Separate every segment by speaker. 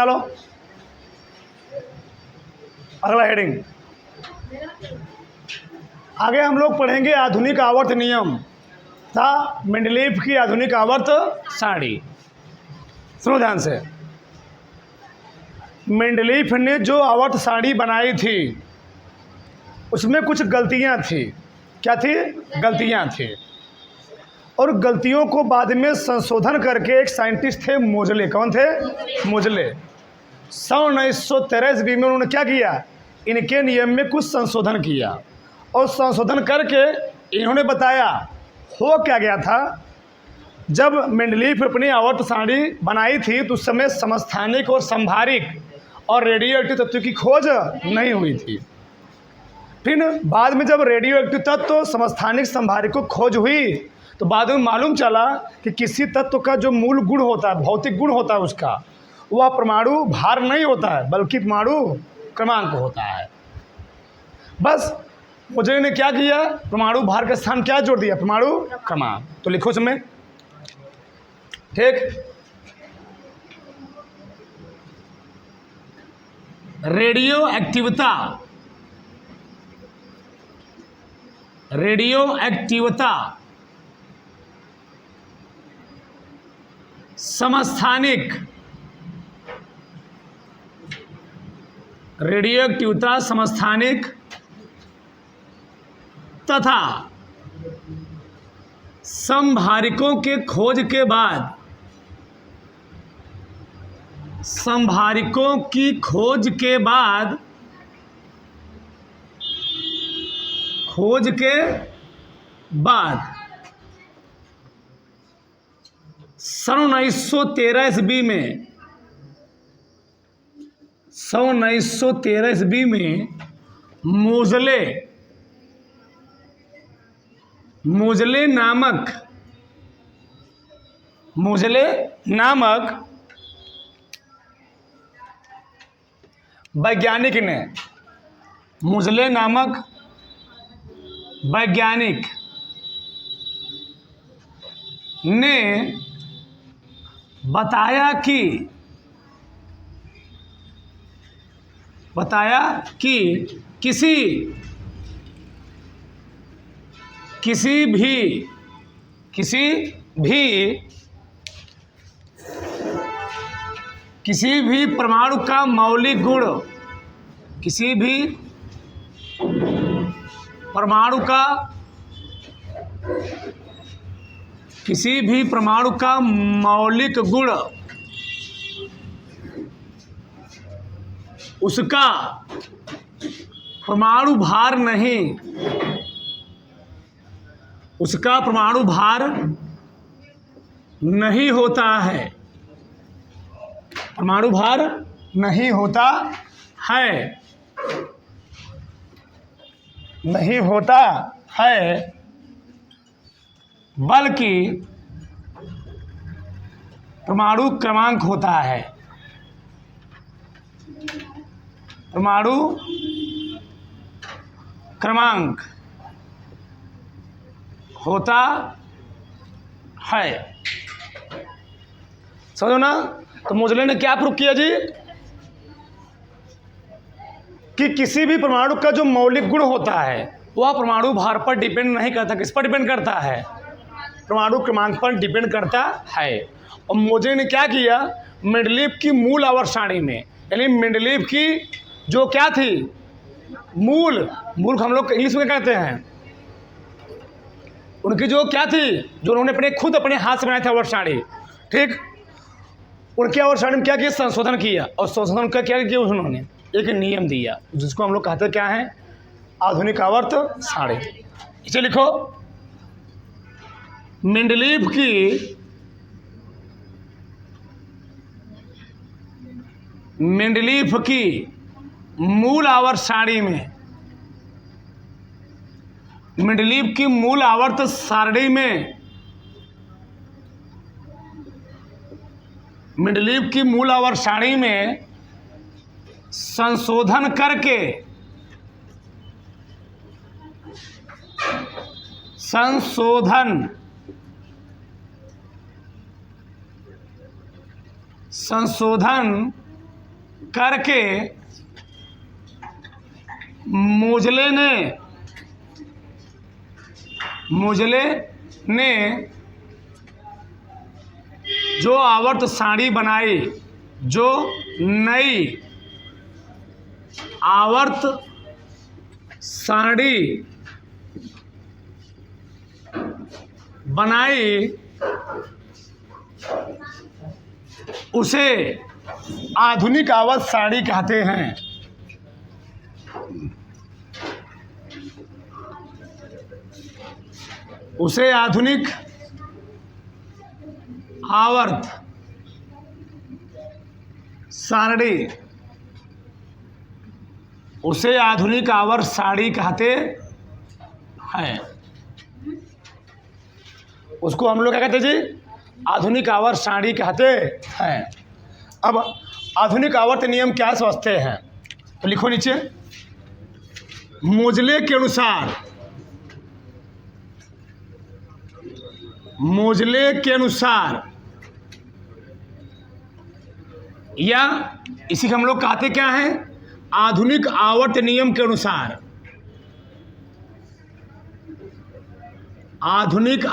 Speaker 1: डालो। अगला हेडिंग, आगे हम लोग पढ़ेंगे आधुनिक आवर्त नियम था मेंडलीफ की आधुनिक आवर्त सारणी। सुनो ध्यान से, मेंडलीफ ने जो आवर्त सारणी बनाई थी उसमें कुछ गलतियां थी। क्या थी? गलतियां थी। और गलतियों को बाद में संशोधन करके एक साइंटिस्ट थे मोजले। कौन थे? मोजले। 1913 ईस्वी में उन्होंने क्या किया? इनके नियम में कुछ संशोधन किया और संशोधन करके इन्होंने बताया हो क्या गया था। जब मेंडलीफ अपनी आवर्त सारणी बनाई थी तो उस समय समस्थानिक और संभारिक और रेडियो एक्टिव तत्व की खोज नहीं हुई थी। फिर बाद में जब रेडियो एक्टिव तत्व समस्थानिक संभारिक को खोज हुई तो बाद में मालूम चला कि किसी तत्व का जो मूल गुण होता है, भौतिक गुण होता है उसका, वह परमाणु भार नहीं होता है बल्कि परमाणु क्रमांक होता है। बस मुझे ने क्या किया? परमाणु भार के स्थान क्या जोड़ दिया? परमाणु क्रमांक। तो लिखो इसमें, ठीक। रेडियो एक्टिवता, रेडियो एक्टिवता समस्थानिक, रेडियो एक्टिवता समस्थानिक तथा संभारिकों के खोज के बाद, संभारिकों की खोज के बाद, खोज के बाद सन 1913 ईस्वी में, सन 1913 ईस्वी में मोजले, मोजले नामक, मोजले नामक वैज्ञानिक ने, मोजले नामक वैज्ञानिक ने बताया कि किसी भी परमाणु का मौलिक गुण, किसी भी परमाणु का, किसी भी परमाणु का मौलिक गुण उसका परमाणु भार नहीं, उसका परमाणु भार नहीं होता है, परमाणु भार नहीं होता है, नहीं होता है, बल्कि परमाणु क्रमांक होता है, परमाणु क्रमांक होता है। समझो ना? तो मोजले ने क्या प्रूव किया जी? कि किसी भी परमाणु का जो मौलिक गुण होता है वह परमाणु भार पर डिपेंड नहीं करता। किस पर डिपेंड करता है? परमाणु क्रमांक पर डिपेंड करता है। और मोजले ने क्या किया? मेंडलीफ की मूल आवर्त सारणी में, यानी मेंडलीफ की जो क्या थी मूल हम लोग इंग्लिश में कहते हैं, उनकी जो क्या थी, जो उन्होंने खुद अपने हाथ से बनाई थी आवर्त सारणी, ठीक। उनके आवर्त सारणी में क्या किया? संशोधन किया। और संशोधन का क्या किया? उन्होंने एक नियम दिया जिसको हम लोग कहते क्या है? आधुनिक आवर्त सारणी। इसे लिखो, मेंडलीफ की, मेंडलीफ की मूल आवर्त सारणी में, मेंडलीफ की मूल आवर्त सारणी में, मेंडलीफ की मूल आवर्त सारणी में संशोधन करके, संशोधन करके मुजले ने जो आवर्त सारणी बनाई, जो नई आवर्त सारणी बनाई उसे आधुनिक आवर्त सारणी कहते हैं। उसे आधुनिक आवर्त सारणी उसे आधुनिक आवर्त सारणी कहते हैं। उसको हम लोग क्या कहते जी? आधुनिक आवर्त सारणी कहते हैं। अब आधुनिक आवर्त नियम क्या समझते हैं तो लिखो नीचे। मोजले के अनुसार या इसी को हम लोग कहते क्या हैं? आधुनिक आवर्त नियम के अनुसार, आधुनिक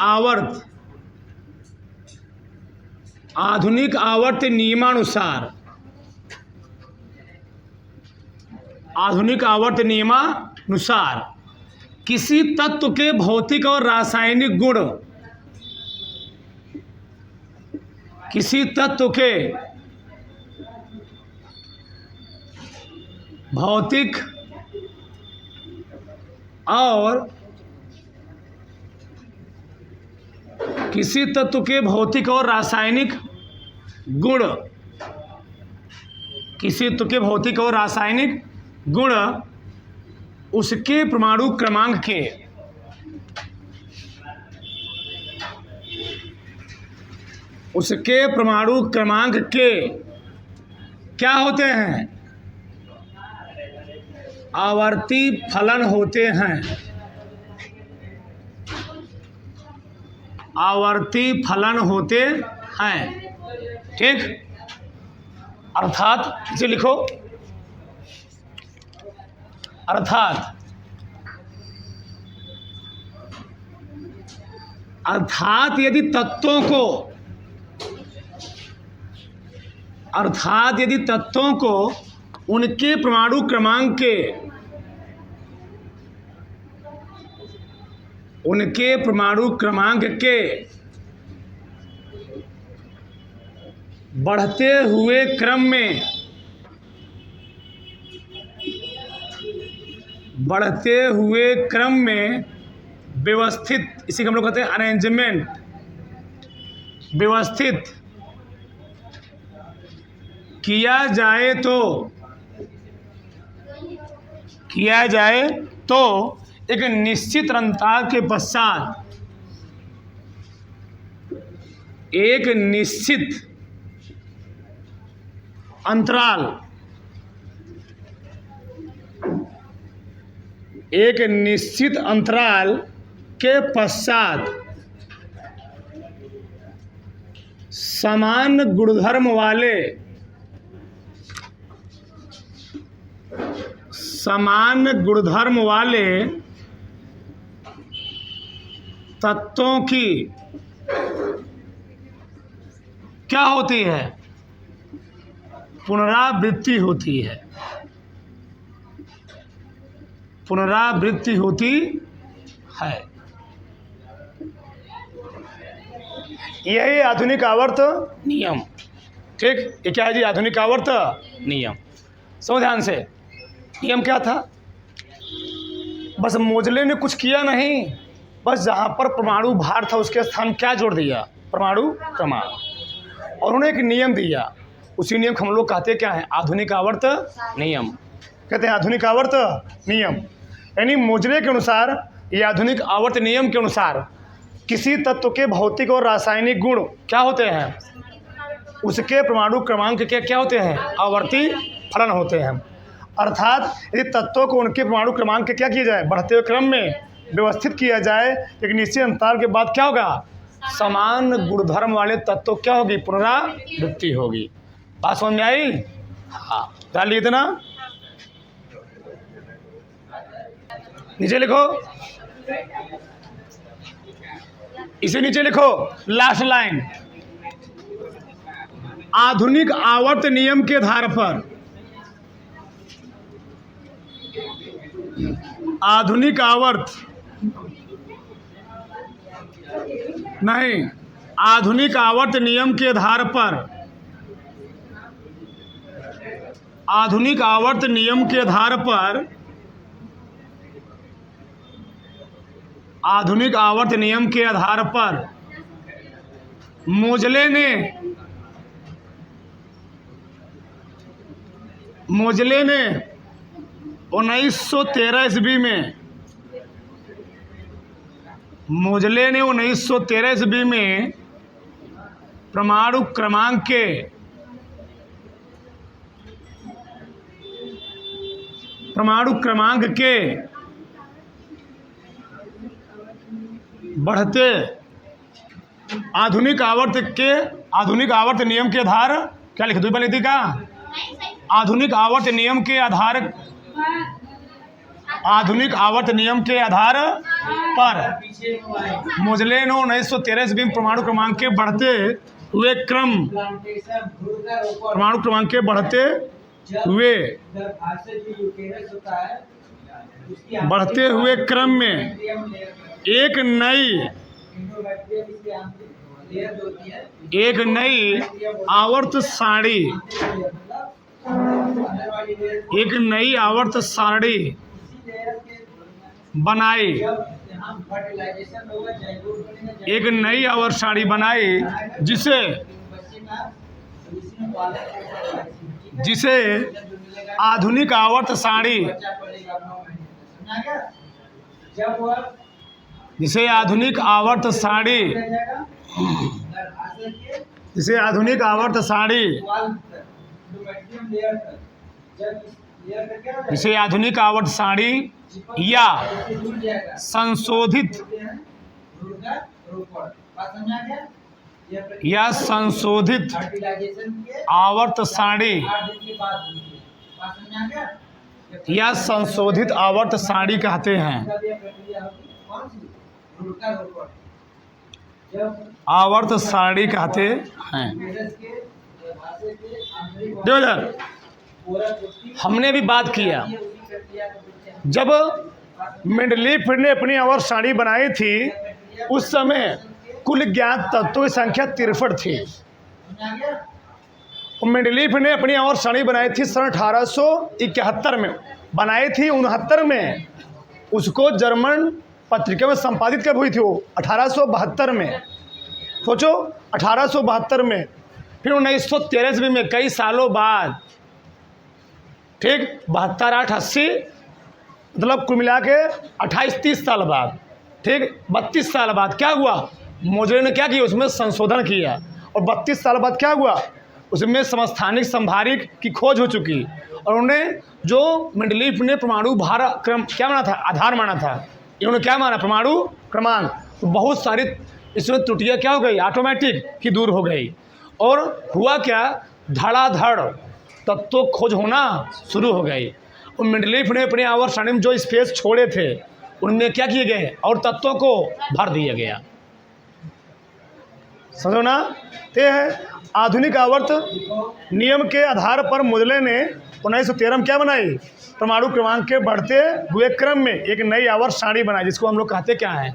Speaker 1: आवर्त नियमानुसार, आधुनिक आवर्त नियमानुसार किसी तत्व के भौतिक और रासायनिक गुण, किसी तत्व के भौतिक और किसी तत्व के भौतिक और रासायनिक गुण, किसी तत्व के भौतिक और रासायनिक गुण उसके परमाणु क्रमांक के, उसके परमाणु क्रमांक के क्या होते हैं? आवर्ती फलन होते हैं। आवर्ती फलन होते हैं। ठीक, अर्थात इसे लिखो। अर्थात यदि तत्वों को उनके परमाणु क्रमांक के बढ़ते हुए क्रम में व्यवस्थित, इसी को हम लोग कहते हैं अरेंजमेंट, व्यवस्थित किया जाए तो एक निश्चित अंतराल के पश्चात, एक निश्चित अंतराल के पश्चात समान गुणधर्म वाले तत्वों की क्या होती है? पुनरावृत्ति होती है। यही आधुनिक आवर्त नियम। ठीक, ये क्या है जी? आधुनिक आवर्त नियम। सो ध्यान से, नियम क्या था? बस मोजले ने कुछ किया नहीं, बस जहाँ पर परमाणु भार था उसके स्थान क्या जोड़ दिया? परमाणु क्रमांक। और उन्होंने एक नियम दिया, उसी नियम को हम लोग कहते क्या है? आधुनिक आवर्त नियम। कहते हैं आधुनिक आवर्त नियम। यानी मोजले के अनुसार या आधुनिक आवर्त नियम के अनुसार किसी तत्व के भौतिक और रासायनिक गुण क्या होते हैं? उसके परमाणु क्रमांक के क्या होते हैं? आवर्ती फलन होते हैं। अर्थात यदि तत्वों को उनके परमाणु क्रमांक के क्या किया जाए? बढ़ते हुए क्रम में व्यवस्थित किया जाए, एक निश्चित अंतराल के बाद क्या होगा? समान गुणधर्म वाले तत्व क्या होगी? पुनरावृत्ति होगी। बात समझ में आई? हाँ, डालिए इतना, नीचे लिखो, इसे नीचे लिखो, लास्ट लाइन। आधुनिक आवर्त नियम के आधार पर, आधुनिक आवर्त नहीं, आधुनिक आवर्त नियम के आधार पर, आधुनिक आवर्त नियम के आधार पर, आधुनिक आवर्त नियम के आधार पर मोजले ने 1913 ईस्वी में, मोजले ने 1913 ईस्वी में परमाणु क्रमांक के बढ़ते आधुनिक आवर्त नियम के आधार, क्या लिख दो पहले थी का, आधुनिक आवर्त नियम के आधार, आधुनिक आवर्त नियम के आधार पर मोजले ने 1913 ईस्वी में परमाणु क्रमांक के बढ़ते हुए क्रम में एक नई आवर्त सारणी बनाई, एक नई आवर्त सारणी बनाई जिसे आधुनिक आवर्त सारणी, जिसे आधुनिक आवर्त सारणी, जिसे आधुनिक आवर्त सारणी, जिसे आधुनिक आवर्त सारणी या संशोधित आवर्त सारणी या संशोधित आवर्त सारणी कहते हैं। आवर्त सारणी कहते हैं। हमने भी बात किया, जब मेंडलीफ ने अपनी आवर्त सारणी बनाई थी उस समय कुल ज्ञात तत्वों की संख्या 63 थी। मेंडलीफ ने अपनी आवर्त सारणी बनाई थी सन 1871 में बनाई थी। 69 में उसको जर्मन पत्रिका में संपादित कब हुई थी? वो 1872 में। सोचो 1872 में, फिर 1913 ईस्वी में, कई सालों बाद, ठीक 72, 8, 80, मतलब कुल मिला के 28-30 साल बाद, ठीक 32 साल बाद क्या हुआ? मोजले ने क्या किया? उसमें संशोधन किया। और 32 साल बाद क्या हुआ? उसमें समस्थानिक संभारिक की खोज हो चुकी। और उन्होंने जो मेंडलीफ ने परमाणु भार क्रम क्या माना था? आधार माना था। इन्होंने क्या माना? परमाणु क्रमांक। तो बहुत सारी इसमें त्रुटियाँ क्या हो गई? ऑटोमेटिक की दूर हो गई। और हुआ क्या? धड़ाधड़ तत्व खोज होना शुरू हो गई। और मेंडलीफ ने अपने आवर्त सारणी में जो स्पेस छोड़े थे उनमें क्या किए गए? और तत्वों को भर दिया गया। समझो ना? ते है आधुनिक आवर्त नियम के आधार पर मोजले ने 1913 में क्या बनाई? परमाणु क्रमांक के बढ़ते हुए क्रम में एक नई आवर्त सारणी बनाई, जिसको हम लोग कहते क्या है?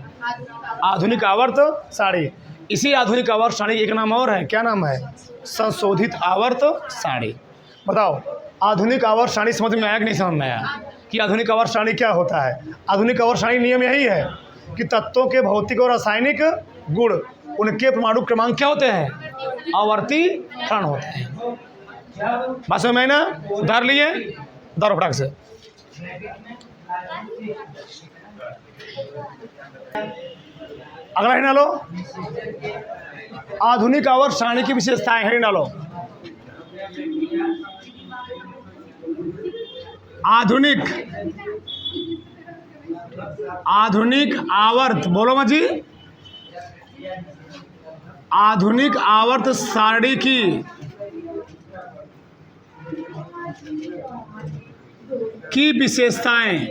Speaker 1: आधुनिक आवर्त सारणी। इसी आधुनिक आवर्त सारणी एक नाम और है, क्या नाम है? संशोधित आवर्त सारणी। बताओ आधुनिक आवर्त सारणी समझ में आया कि नहीं समझ में आया? कि आधुनिक आवर्त सारणी क्या होता है? आधुनिक आवर्त सारणी नियम यही है कि तत्वों के भौतिक और रासायनिक गुण, उनके परमाणु क्रमांक क्या होते हैं? आवर्तीकरण होते हैं। बात समझ में आई ना? उधार लिए दारो फटाक से। अगला है डालो, आधुनिक आवर्त सारणी की विशेषताएं है डालो। आधुनिक आवर्त, बोलो मत जी। आधुनिक आवर्त सारणी की की विशेषताएं।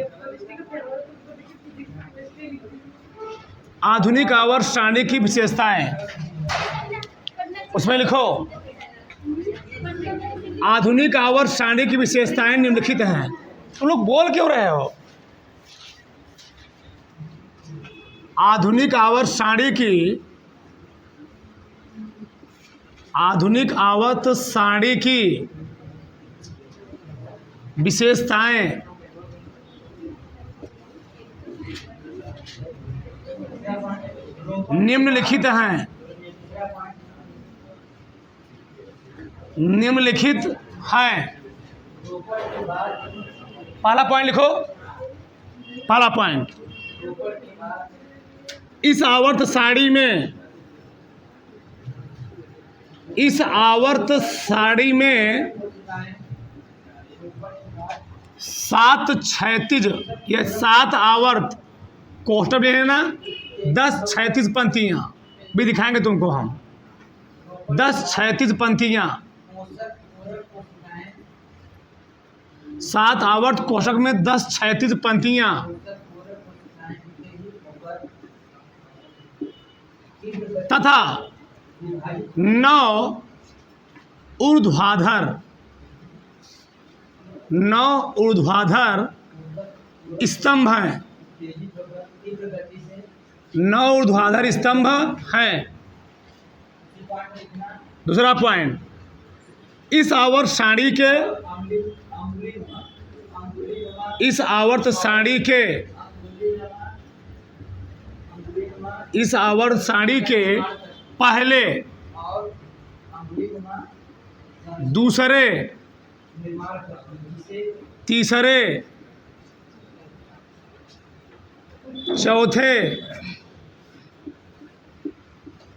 Speaker 1: आधुनिक आवर्त सारणी की विशेषताएं, उसमें लिखो आधुनिक आवर्त सारणी की विशेषताएं निम्नलिखित हैं। तुम लोग बोल क्यों रहे हो? आधुनिक आवर्त सारणी की विशेषताएं निम्नलिखित हैं। पहला पॉइंट लिखो। पहला पॉइंट, इस आवर्त सारणी में 7 क्षैतिज या 7 आवर्त कोष्ठक ले लेना, 10 क्षैतिज पंक्तियां भी दिखाएंगे तुमको हम। 10 क्षैतिज पंक्तियां, 7 आवर्त कोष्ठक में 10 क्षैतिज पंक्तियां तथा 9 ऊर्ध्वाधर स्तंभ हैं। 9 ऊर्ध्वाधर स्तंभ हैं। दूसरा पॉइंट, इस आवर्त सारणी के पहले, दूसरे, तीसरे, चौथे,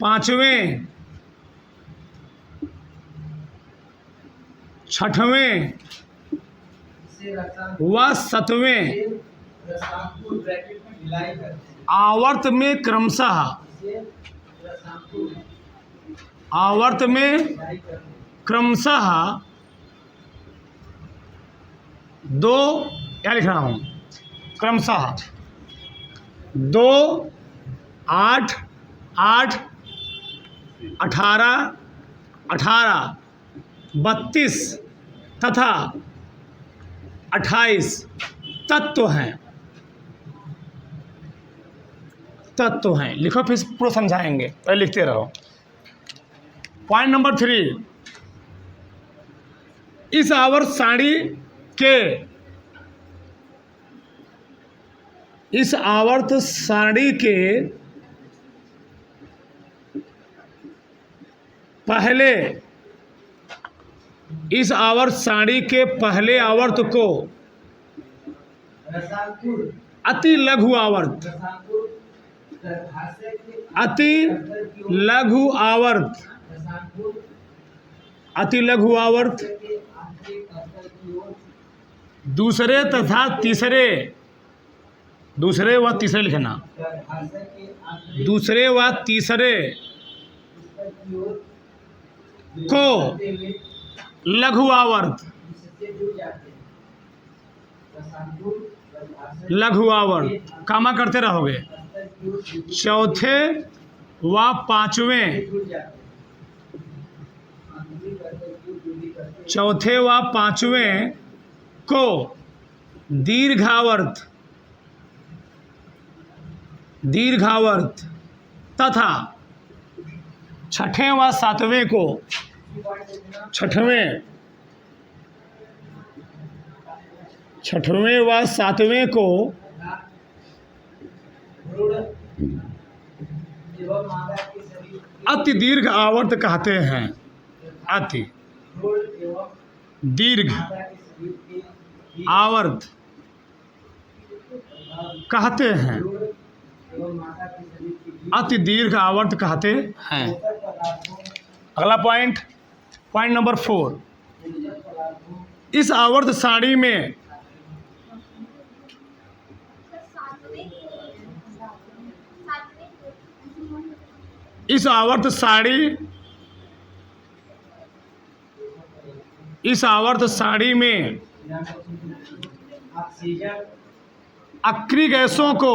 Speaker 1: पांचवें, छठवें व 7वें आवर्त में क्रमशः 2, क्या लिख रहा हूँ, क्रमशः 2, 8, 8, 18, 18, 32 तथा 28 तत्व हैं। लिखो, फिर पूरा समझाएंगे, पहले लिखते रहो। पॉइंट नंबर 3, इस आवर्त सारणी के पहले, इस आवर्त सारणी के पहले आवर्त को अति लघु आवर्त, दूसरे व तीसरे लिखना, दूसरे व तीसरे को लघु आवर्त, कामा करते रहोगे। चौथे व पांचवें को दीर्घावर्त तथा छठवें व सातवें को अति दीर्घ आवर्त कहते हैं। अति दीर्घ आवर्त कहते हैं। अति दीर्घ आवर्त कहते हैं। अगला पॉइंट नंबर 4, इस आवर्त सारणी में इस आवर्त सारणी में अक्रिय गैसों को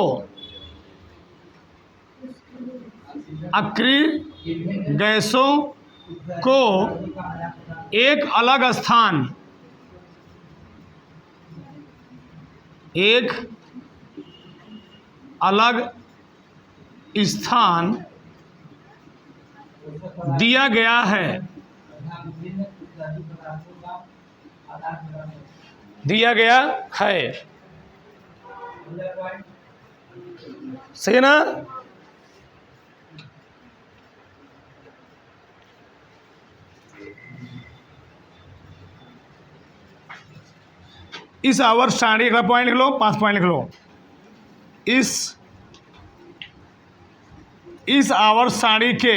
Speaker 1: एक अलग स्थान दिया गया है। सही है ना? इस आवर्त सारणी का पॉइंट लिख लो, 5 पॉइंट लिख लो। इस आवर्त सारणी के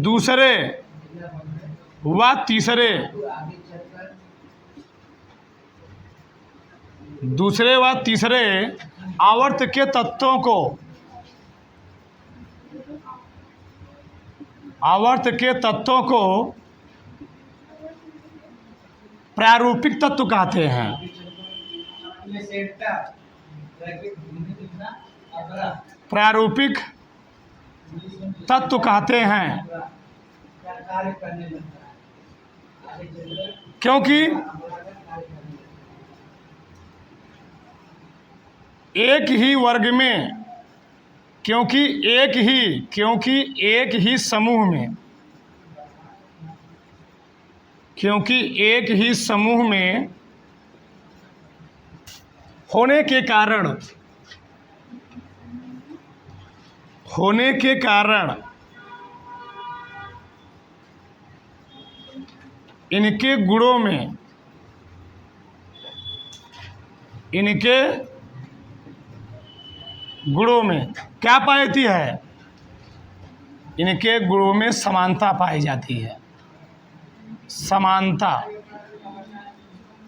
Speaker 1: दूसरे व तीसरे आवर्त के तत्वों को प्रारूपिक तत्व कहते हैं। प्रारूपिक तत्व कहते हैं क्योंकि एक ही वर्ग में, क्योंकि एक ही समूह में होने के कारण इनके गुणों में क्या पाई जाती है? इनके गुणों में समानता पाई जाती है। समानता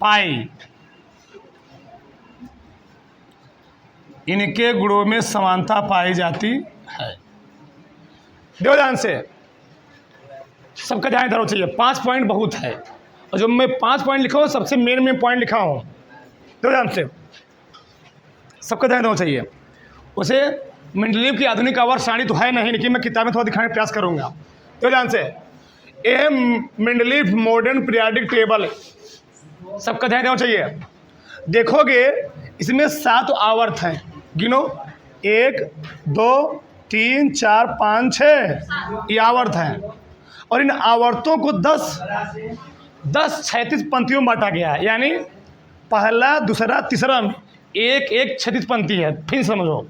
Speaker 1: पाई, इनके गुणों में समानता पाई जाती है। देखो ध्यान से, सबका ध्यान इधर होना चाहिए। 5 पॉइंट बहुत है, और जो मैं 5 पॉइंट लिखा हूँ सबसे मेन पॉइंट लिखा हूँ। देखो ध्यान से, सबका ध्यान होना चाहिए। उसे मेंडलीव की आधुनिक आवर्त सारणी तो है नहीं, लेकिन मैं किताब में थोड़ा दिखाने का प्रयास करूँगा। तो ध्यान से, ये मेंडलीव मॉडर्न पीरियोडिक टेबल, सबका ध्यान होना चाहिए। देखोगे इसमें 7 आवर्त हैं, गिनो 1 2 3 4 5 6 ये आवर्त हैं, और इन आवर्तों को 10 क्षैतिज पंक्तियों में बांटा गया है। यानी पहला, दूसरा, तीसरा में एक क्षैतिज पंक्ति है। फिर समझो,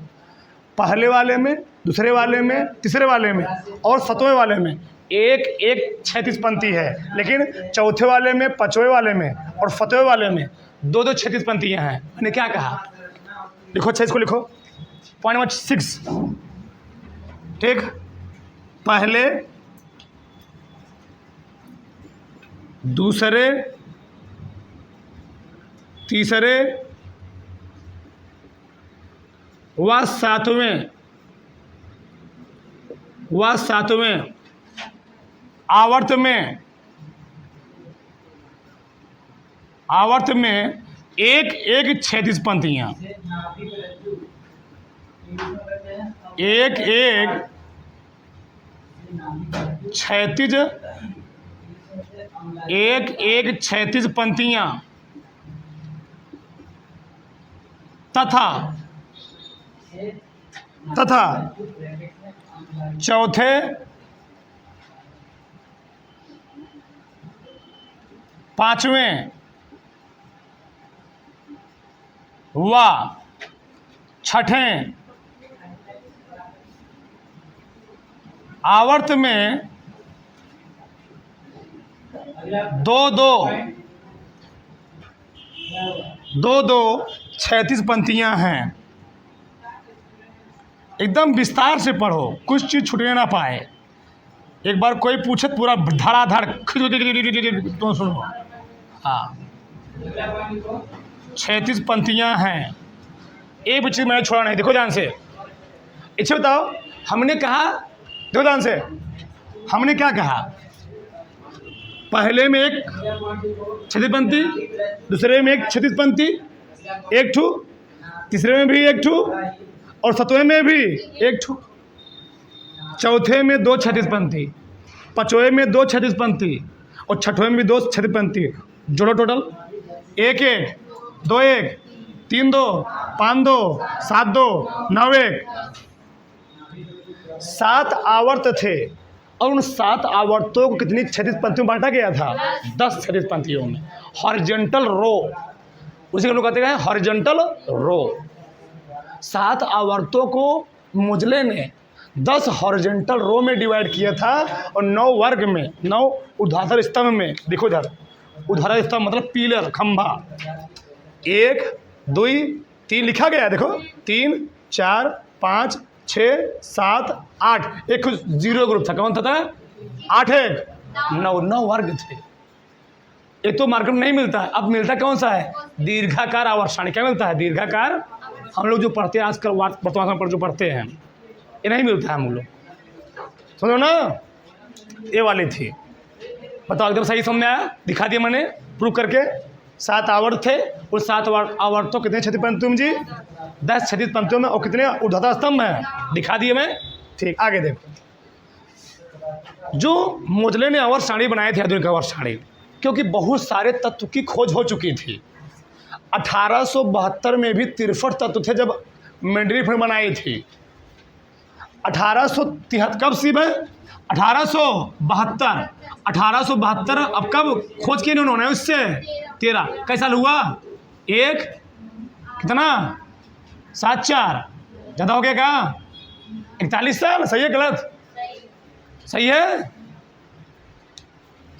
Speaker 1: पहले वाले में, दूसरे वाले में, तीसरे वाले में और 7वें वाले में एक क्षैतिज पंक्ति है, लेकिन चौथे वाले में, 5वें वाले में और 7वें वाले में 2 क्षैतिज पंक्तियां हैं। मैंने क्या कहा? लिखो, अच्छा इसको लिखो, पॉइंट नंबर 6। ठीक, पहले, दूसरे, तीसरे व 7वें आवर्त में एक क्षैतिज पंक्तियां, एक क्षैतिज पंक्तियां तथा चौथे पांचवें व छठें आवर्त में 2 क्षैतिज पंक्तियां हैं। एकदम विस्तार से पढ़ो, कुछ चीज़ छूटने ना पाए। एक बार कोई पूछे तो पूरा धड़ाधड़ तो सुनो। हाँ, क्षैतिज पंक्तियां हैं एक भी चीज़ मैंने छोड़ा नहीं। देखो ध्यान से, इसे बताओ, हमने कहा, देखो ध्यान से, हमने क्या कहा, पहले में एक क्षैतिज पंक्ति, दूसरे में एक क्षैतिज पंक्ति, एक ठू, तीसरे में भी एक ठू, और सतवें में भी एक ठू, चौथे में 2 क्षैतिज पंक्ति, पांचवें में 2 क्षैतिज पंक्ति, और छठवें में भी 2 क्षैतिज पंक्ति। जोड़ो टोटल, 1 1 2 1 3 2 5 2 7 2 9 1। 7 आवर्त थे, और उन 7 आवर्तों को कितनी क्षैतिज पंक्तियों में बांटा गया था? 10 क्षैतिज पंक्तियों में। हॉरिजॉन्टल रो, उसी को लोग कहते हैं हॉरिजॉन्टल रो। 7 आवर्तों को मुजले ने 10 हॉरिजॉन्टल रो में डिवाइड किया था, और 9 वर्ग में, 9 ऊर्ध्वाधर स्तंभ में। देखो इधर, ऊर्ध्वाधर स्तंभ मतलब पिलर, खंभा। 1 2 3 लिखा गया है, देखो 3 4 5 6 7 8। एक जीरो ग्रुप था, कौन था? 8 1 9 वर्ग थे। ये तो मार्केट में नहीं मिलता है, अब मिलता कौन सा है? दीर्घाकार आवर्त। क्या मिलता है? दीर्घाकार। हम लोग जो पढ़ते हैं आजकल, वर्तमान समय पर जो पढ़ते हैं, ये नहीं मिलता है हम लोग, समझो ना। ये वाली थी, बताओ एकदम सही समझ में आया? दिखा दिया मैंने प्रूव करके। 7 आवर्त थे, उस 7 आवर्तों कितने क्षैतिज पंक्तियों में जी? 10 क्षैतिज पंक्तियों में, और कितने ऊर्ध्वाधर स्तंभ में? दिखा दिए मैं। ठीक, आगे देखो। जो मोजले ने आवर्त सारणी बनाए थे, आधुनिक आवर्त सारणी, क्योंकि बहुत सारे तत्व की खोज हो चुकी थी। 1872 में भी 63 तत्व थे जब मेंडलीफ बनाई थी। 1873 कब सी है? 1872। 1872 अब कब खोज की उन्होंने? उससे 13 कैसा साल हुआ? एक कितना? 7 4 ज़्यादा हो गया क्या? 41 साल। सही है गलत? सही है,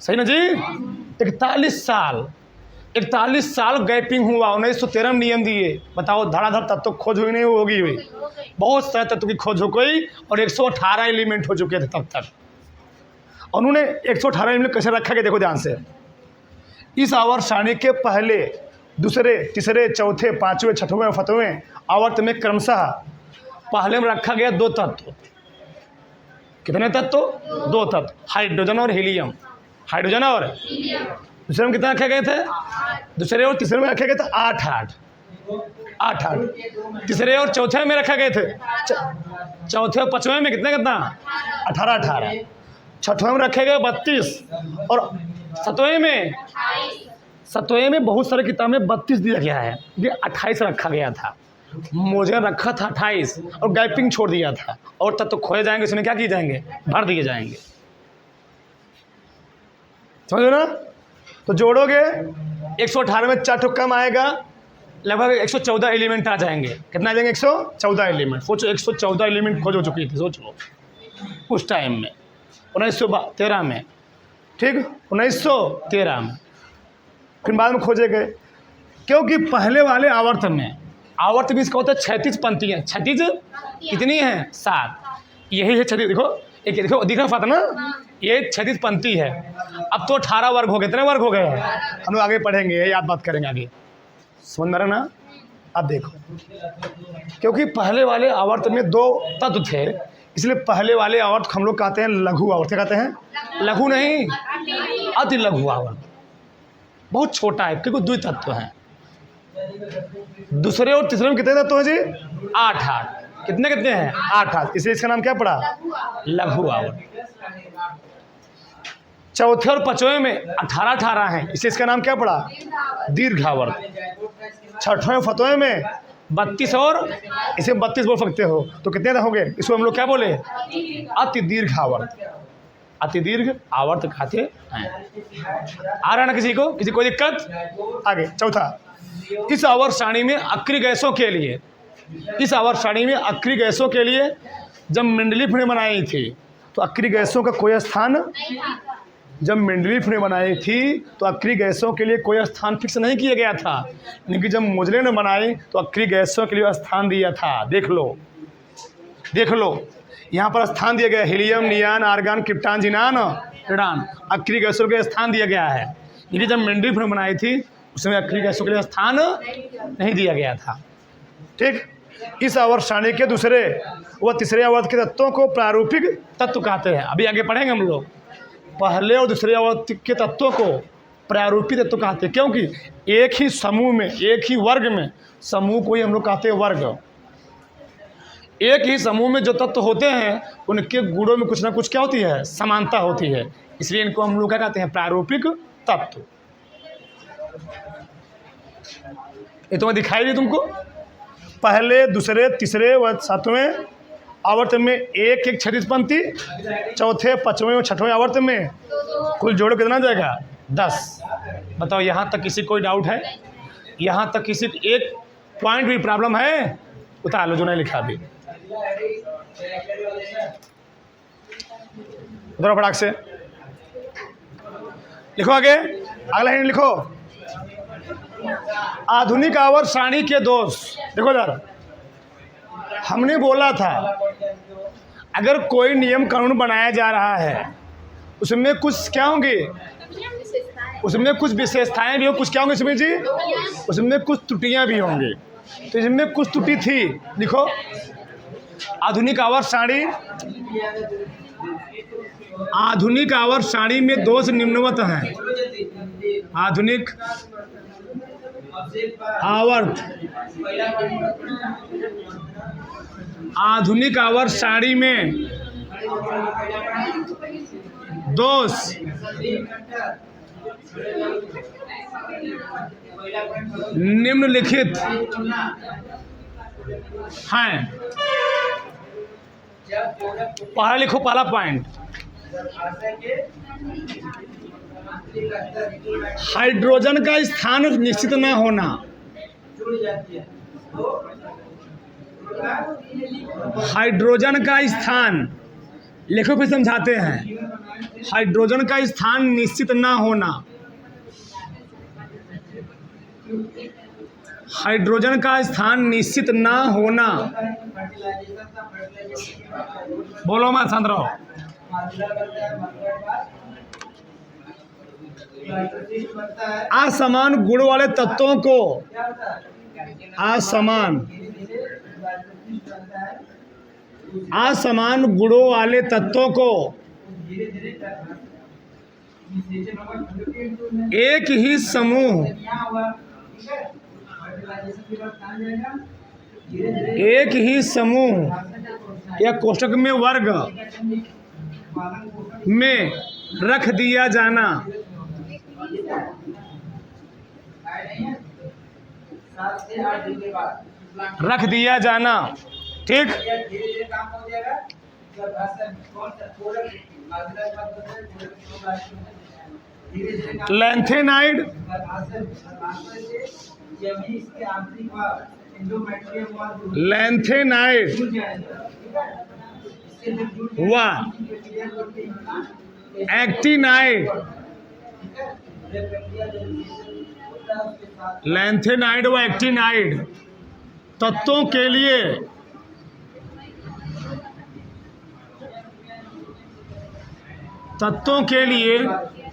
Speaker 1: सही ना जी? 41 साल, 41 साल गैपिंग हुआ। 1913 में नियम दिए। बताओ, धड़ाधड़ तत्व खोज हुई नहीं होगी हुई? बहुत सारे तत्व की खोज हो गई, और 118 एलिमेंट हो चुके थे तब तक। और उन्होंने 118 एलिमेंट कैसे रखा गया? देखो ध्यान से। इस आवर्त सारणी के पहले, दूसरे, तीसरे, चौथे, पांचवें, छठवें और सातवें आवर्त में क्रमशः पहले में रखा गया 2 तत्व। कितने तत्व? 2 तत्व, हाइड्रोजन और हीलियम। हाइड्रोजन और दूसरे में कितना रखे गए थे? दूसरे और तीसरे में रखे गए थे 8 8। तीसरे और चौथे में रखे गए थे, चौथे और पांचवें में कितना 18 18। छठवें में रखे गए 32, और सतवें में बहुत सारे किताब में 32 दिया गया है, ये 28 रखा गया था। मुझे रखा था 28, और गैपिंग छोड़ दिया था। और तब तो खोए जाएंगे, इसमें क्या किए जाएंगे? भर दिए जाएंगे। समझो ना? तो जोड़ोगे, 118 में 4 ठो कम आएगा, लगभग 114 एलिमेंट आ जाएंगे। कितना आ जाएंगे? 114 एलिमेंट। सोचो, 114 एलिमेंट खोज हो चुकी थी, सोचो उस टाइम में, 1913 में। ठीक, 1913 में। फिर बाद में खोजे गए, क्योंकि पहले वाले आवर्त में, आवर्त भी इसका होता है क्षैतिज पंक्तियाँ। क्षैतिज कितनी है? 7। यही है क्षैतिज। देखो, एक देखो, दिख रहा था ना, ये क्षैतिज पंक्ति है। अब तो 18 वर्ग हो गए। कितने वर्ग हो गए? हम लोग आगे पढ़ेंगे, याद बात करेंगे आगे, समझ में रहा ना? अब देखो, क्योंकि पहले वाले आवर्त में 2 तत्व थे, इसलिए पहले वाले आवर्त हम लोग कहते हैं लघु आवर्त। क्या कहते हैं? लघु नहीं, अति लघु आवर्त। बहुत छोटा है, क्योंकि 2 तत्व हैं। दूसरे और तीसरे में कितने तत्व हैं जी? 8 8। कितने कितने हैं? 8 8, इसलिए इसका नाम क्या पड़ा? लघु आवर्त। चौथे और पांचवें में 18 18 हैं, इसलिए इसका नाम क्या पड़ा? दीर्घ आवर्त। छठवें और सातवें में 32, और इसे 32 बोल सकते हो। तो कितने होंगे? इसको हम लोग क्या बोले? अति दीर्घ आवर्त। अति दीर्घ आवर्त कहते हैं। आ रहा ना किसी को? किसी कोई दिक्कत? आगे चौथा, इस आवर्त सारणी में अक्रिय गैसों के लिए, इस आवर्त सारणी में अक्रिय गैसों के लिए जब मेंडलीफ ने बनाई थी, तो अक्रिय गैसों का कोई स्थान, जब मेंडलीफ ने बनाई थी तो अक्रिय गैसों के लिए कोई स्थान फिक्स नहीं किया गया था। लेकिन जब मोजले ने बनाई तो अक्रिय गैसों के लिए स्थान दिया था। देख लो, देख लो, यहाँ पर स्थान दिया गया, helium, नियान, argon, krypton, xenon, radon. अक्रिय गैसों के लिए स्थान दिया गया है। लेकिन जब मेंडलीफ ने बनाई थी उसमें अक्रिय गैसों के लिए स्थान नहीं दिया गया था। ठीक, इस आवर्त सारणी के दूसरे व तीसरे आवर्त के तत्वों को प्रारूपिक तत्व कहते हैं। अभी आगे पढ़ेंगे हम लोग। पहले और दूसरे आवर्त के तत्वों को प्रारूपिक तत्व कहते हैं, क्योंकि एक ही समूह में, एक ही वर्ग में, समूह को ही हम लोग कहते हैं वर्ग। एक ही समूह में जो तत्व होते हैं उनके गुणों में कुछ ना कुछ क्या होती है, समानता होती है, इसलिए इनको हम लोग क्या कहते हैं, प्रारूपिक तत्व। ये तो मैं दिखाई दी तुमको। पहले, दूसरे, तीसरे व सातवें आवर्त में एक एक क्षैतिज पंक्ति, चौथे, पांचवें और छठवें आवर्त में कुल जोड़ कितना जाएगा, 10। बताओ, यहाँ तक किसी कोई डाउट है? यहाँ तक किसी एक पॉइंट भी प्रॉब्लम है? उतार लो जो नहीं लिखा अभी, उधर फटाक से लिखो। आगे अगला हिंट लिखो, आधुनिक आवर्त सारणी के दोष। देखो यार, हमने बोला था अगर कोई नियम कानून बनाया जा रहा है उसमें कुछ क्या होंगे, उसमें कुछ विशेषताएं भी हो, कुछ क्या होंगे इसमें जी, उसमें कुछ त्रुटियां भी होंगी। तो इसमें कुछ त्रुटि थी, लिखो। आधुनिक आवर्त सारणी, आधुनिक आवर्त सारणी में दोष निम्नवत हैं। आधुनिक आवर्त, आधुनिक आवर्त सारणी में दोष निम्नलिखित हैं। पढ़ा लिखो पहला पॉइंट, हाइड्रोजन का स्थान निश्चित न होना। हाइड्रोजन का स्थान, लेखक भी समझाते हैं, हाइड्रोजन का स्थान निश्चित न होना। हाइड्रोजन का स्थान निश्चित न होना। बोलो मत शांत रहो। असमान गुण वाले तत्वों को, असमान गुणों वाले तत्वों को एक ही समूह, एक ही समूह या कोष्ठक में वर्ग में रख दिया जाना। रख दिया जाना, ठीक। लैंथेनाइड, लैंथेनाइड व एक्टिनाइड, लैंथेनाइड व एक्टिनाइड तत्वों के लिए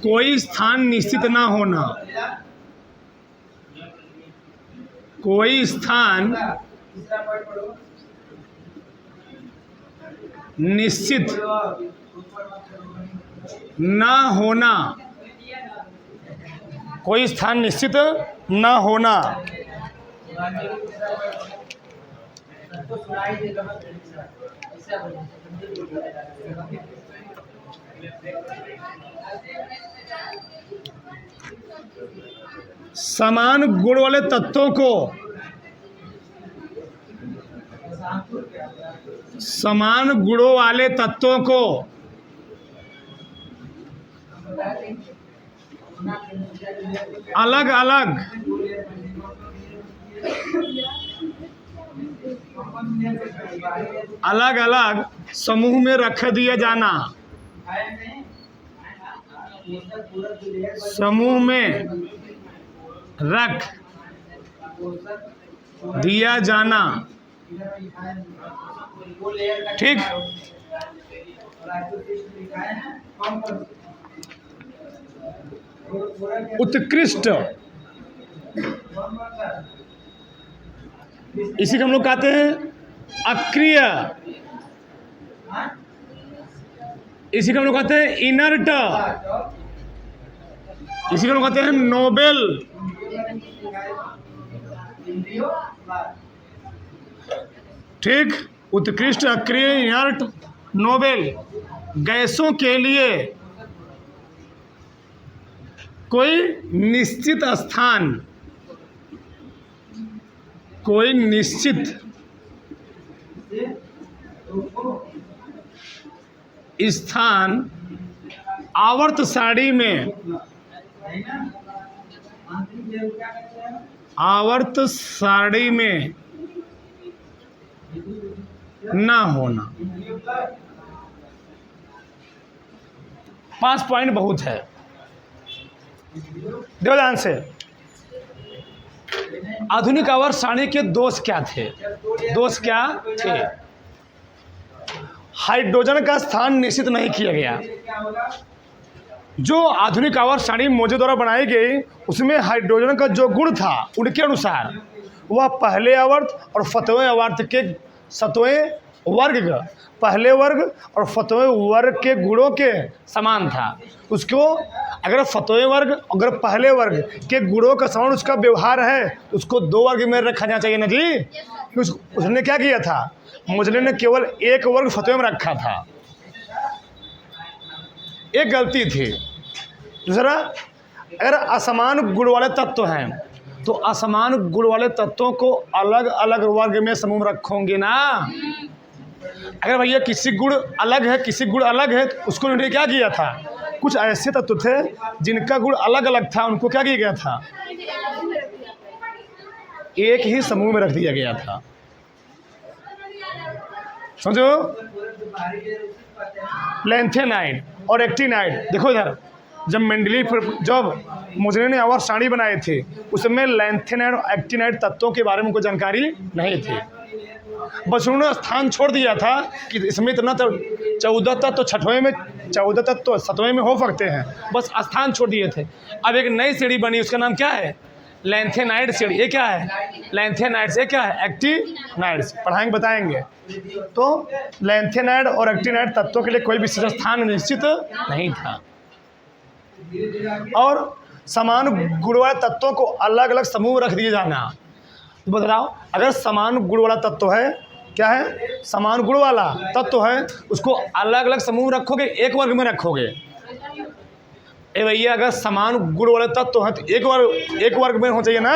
Speaker 1: कोई स्थान निश्चित ना होना। कोई स्थान निश्चित ना होना। कोई स्थान निश्चित ना होना। समान गुण वाले तत्वों को, समान गुणों वाले तत्वों को अलग अलग अलग अलग समूह में रख दिया जाना। समूह में रख दिया जाना, ठीक। उत्कृष्ट, इसी को हम लोग कहते हैं अक्रिय, इसी को हम लोग कहते हैं इनर्ट, इसी को हम लोग कहते हैं नोबेल। ठीक, उत्कृष्ट, अक्रिय, इनर्ट, नोबेल। गैसों के लिए कोई निश्चित स्थान, कोई निश्चित स्थान आवर्त सारणी में, आवर्त सारणी में ना होना। 5 पॉइंट बहुत है, देखो ध्यान से। आधुनिक आवर्त सारणी के दोष क्या थे? दोष क्या थे? हाइड्रोजन का स्थान निश्चित नहीं किया गया। जो आधुनिक आवर्त सारणी मोजे द्वारा बनाई गई उसमें हाइड्रोजन का जो गुण था उनके अनुसार वह पहले आवर्त और 7वें आवर्त के 7वें वर्ग, पहले वर्ग और 7वें वर्ग के गुणों के समान था। उसको अगर 7वें वर्ग अगर पहले वर्ग के गुणों का समान उसका व्यवहार है तो उसको 2 वर्ग में रखा जाना चाहिए ना जी। उसने क्या किया था? मोजले ने केवल 1 वर्ग 7वें में रखा था, एक गलती थी। दूसरा, अगर असमान गुण वाले तत्व हैं तो असमान गुण वाले तत्वों को अलग अलग वर्ग में समूह में रखोगे ना। अगर भैया किसी गुण अलग है, किसी गुण अलग है तो उसको उन्होंने क्या किया था? कुछ ऐसे तत्व थे जिनका गुण अलग अलग था, उनको क्या किया गया था? एक ही समूह में रख दिया गया था। समझो, लैंथेनाइड और एक्टिनाइड। देखो इधर, जब मेंडलीफ जब मोजले ने आवर्त सारणी बनाए थे उसमें लैंथेनाइड और एक्टिनाइड तत्वों के बारे में कोई जानकारी नहीं थी। बस उन्होंने स्थान छोड़ दिया था कि इसमें इतना तो 14 तत्व तो 6वें में, 14 तत्व तो 7वें में हो सकते हैं, बस स्थान छोड़ दिए थे। अब एक नई सीढ़ी बनी, उसका नाम क्या है? लैंथेनाइड सीढ़ी। ये क्या है? लैंथेनाइड्स। ये क्या है? एक्टिनाइड्स। पढ़ाएंगे, बताएंगे। तो लैंथेनाइड और एक्टिनाइड तत्वों के लिए कोई विशेष स्थान निश्चित नहीं था और समान गुण वाले तत्वों को अलग अलग समूह रख दिए जाना। तो बताओ, अगर समान गुण वाला तत्व है, क्या है? समान गुण वाला तत्व है, उसको अलग अलग समूह रखोगे, एक वर्ग में रखोगे। ए भैया, अगर समान गुण वाले तत्व हैं तो एक वर्ग में हो चाहिए ना।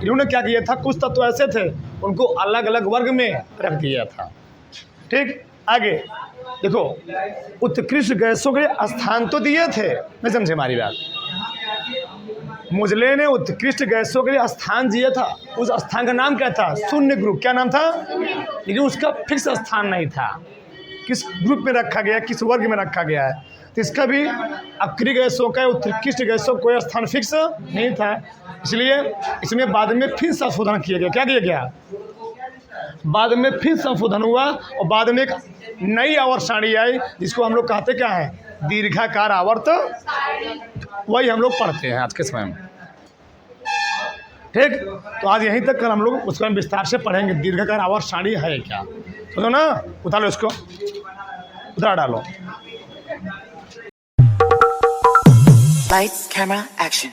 Speaker 1: इन्होंने क्या किया था? कुछ तत्व ऐसे थे उनको अलग अलग वर्ग में रख दिया था। ठीक, आगे देखो, उत्कृष्ट गैसों के लिए स्थान तो दिए थे, मैं समझे हमारी बात। मोजले ने उत्कृष्ट गैसों के लिए स्थान दिया था, उस स्थान का नाम क्या था? शून्य ग्रुप। क्या नाम था? लेकिन उसका फिक्स स्थान नहीं था, किस ग्रुप में रखा गया, किस वर्ग में रखा गया है। तो इसका भी अक्रिय गैसों का, उत्कृष्ट गैसों कोई स्थान फिक्स नहीं था, इसलिए इसमें बाद में फिर संशोधन किया गया। क्या किया गया? बाद में फिर संशोधन हुआ और बाद में एक नई आवर्त सारणी आई जिसको हम लोग कहते क्या है? दीर्घाकार आवर्त। वही हम लोग पढ़ते हैं आज के समय में। ठीक, तो आज यहीं तक, कल हम लोग उसका विस्तार से पढ़ेंगे दीर्घाकार आवर्त सारणी है क्या। सुनो ना, उतारो इसको, उतार डालो।
Speaker 2: Lights, camera, action.